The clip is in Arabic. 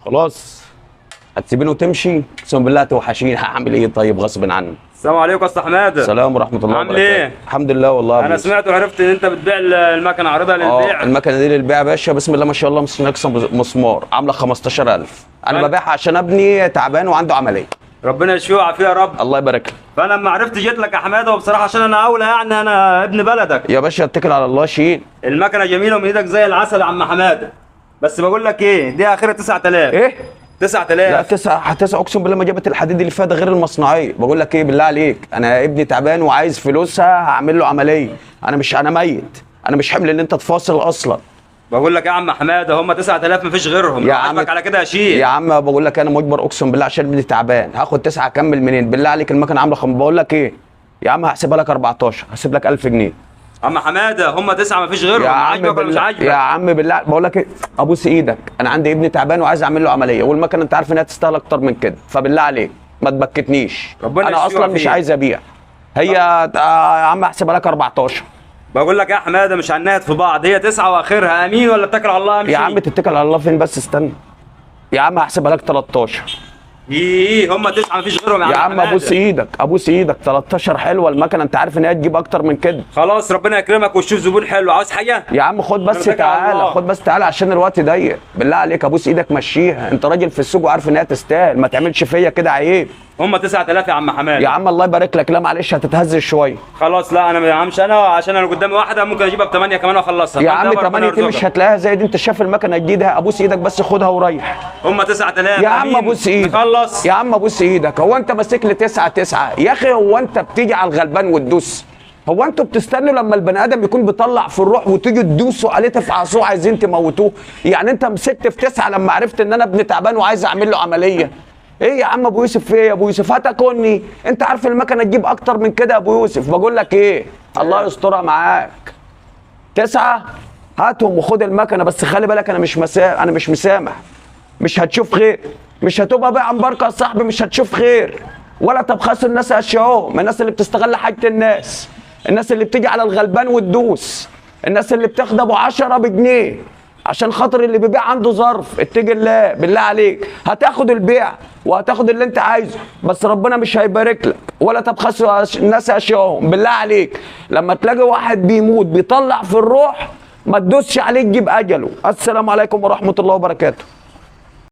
خلاص هتسيبيني وتمشي؟ اقسم بالله توحشيني. هعمل ايه طيب غصب عني. السلام عليكم يا استاذ حماده. السلام ورحمه الله عامل وبركاته. ايه؟ الحمد لله والله. انا سمعت وعرفت ان انت بتبيع المكنه، عارضها للبيع. المكنه دي للبيع يا باشا، بسم الله ما شاء الله. مسمار عامله 15,000. انا طيب. ببيعها عشان ابني تعبان وعنده عمليه. ربنا يشفيه ويعافيه يا رب. الله يبارك لك. فانا لما عرفت جيت لك يا حماده، وبصراحه عشان انا اولى، يعني انا ابن بلدك. يا باشا اتكل على الله. شيل. المكنه جميله ومن ايدك زي العسل يا عم حماده، بس بقول لك ايه، دي اخرها 9000. ايه 9000؟ لا 9 اقسم بالله ما جابت الحديد اللي فيها ده غير المصنعيه. بقول لك ايه بالله عليك، انا ابني تعبان وعايز فلوسها، هعمل له عمليه. انا ميت، انا مش حمل ان انت تفاصل اصلا. بقول لك يا عم حماده، هم 9000 مفيش غيرهم. يا لو عم عاجبك على كده اشيل. يا عم بقول لك انا مجبر اقسم بالله عشان ابني تعبان. هاخد 9 اكمل منين؟ بالله عليك المكنه عامله بقول لك ايه يا عم، هحسبها لك 14، هسيب لك 1000 جنيه. عم حماده هم 9 مفيش غيرهم. يا عم عاجبك ولا مش عاجبك؟ يا عم بالله بقول لك ايه، ابوس ايدك، انا عندي ابني تعبان وعايز اعمل له عمليه، والمكنه انت عارف انها تستاهل اكتر من كده، فبالله عليك ما تبكتنيش. ربنا انا اصلا مش عايز ابيع. هي يا عم هحسبها لك 14. بقول لك يا حماده مش هنهد في بعض، هي 9 واخرها. امين ولا اتكل على الله؟ امشي يا عم تتكل على الله فين بس؟ استنى يا عم هحسبها لك 13. هم 9 مفيش غيرهم يا عم ابوس ايدك ابوس ايدك. 13 حلوه المكنه، انت عارف ان هي تجيب اكتر من كده. خلاص ربنا يكرمك وتشوف زبون حلو. عاوز حاجه؟ يا عم خد بس تعالى، خد بس تعالى عشان الوقت ضيق. بالله عليك ابوس ايدك مشيها، انت راجل في السوق وعارف ان هي تستاهل، ما تعملش فيا كده عيب. هم 9000 يا عم حماد. يا عم الله يبارك لك. لا معلش هتتهز شويه. خلاص لا انا ما همشي، انا عشان انا قدامي واحده ممكن اجيبها ب8 كمان واخلصها. يا عم 8 دي مش هتلاقيها زي دي، انت شايف المكنه الجديده. ابوس ايدك بس خدها وريح. هم 9000 يا عم ابوس ايدك. خلص يا عم ابوس ايدك. هو انت ماسك لي 9 يا اخي؟ هو انت بتيجي على الغلبان وتدوس؟ هو انتوا بتستنوا لما البني ادم يكون بيطلع في الروح وتيجوا تدوسوا عليه تفعصوه عايزين تموتوه؟ يعني انت مسكت في 9 لما عرفت ان انا ابني تعبان وعايز اعمل له عمليه؟ ايه يا عم ابو يوسف؟ في ايه يا ابو يوسف؟ هتكوني انت عارف المكنه تجيب اكتر من كده يا ابو يوسف. بقول لك ايه، الله يسترها معاك. 9 هاتهم وخد المكنه، بس خلي بالك انا مش مسامح. مش هتشوف خير، مش هتبقى بيع عن بركه يا صاحبي، مش هتشوف خير ولا تبخسوا الناس اشياءهم. الناس اللي بتستغل حاجه الناس، الناس اللي بتيجي على الغلبان وتدوس، الناس اللي بتاخد ابو 10 بجنيه عشان خاطر اللي بيبيع عنده ظرف. اتقي الله بالله عليك. هتاخد البيع وهتاخد اللي انت عايزه، بس ربنا مش هيبارك لك. ولا تبخسوا الناس اشياءهم بالله عليك. لما تلاقي واحد بيموت بيطلع في الروح، ما تدوسش عليه تجيب اجله. السلام عليكم ورحمه الله وبركاته.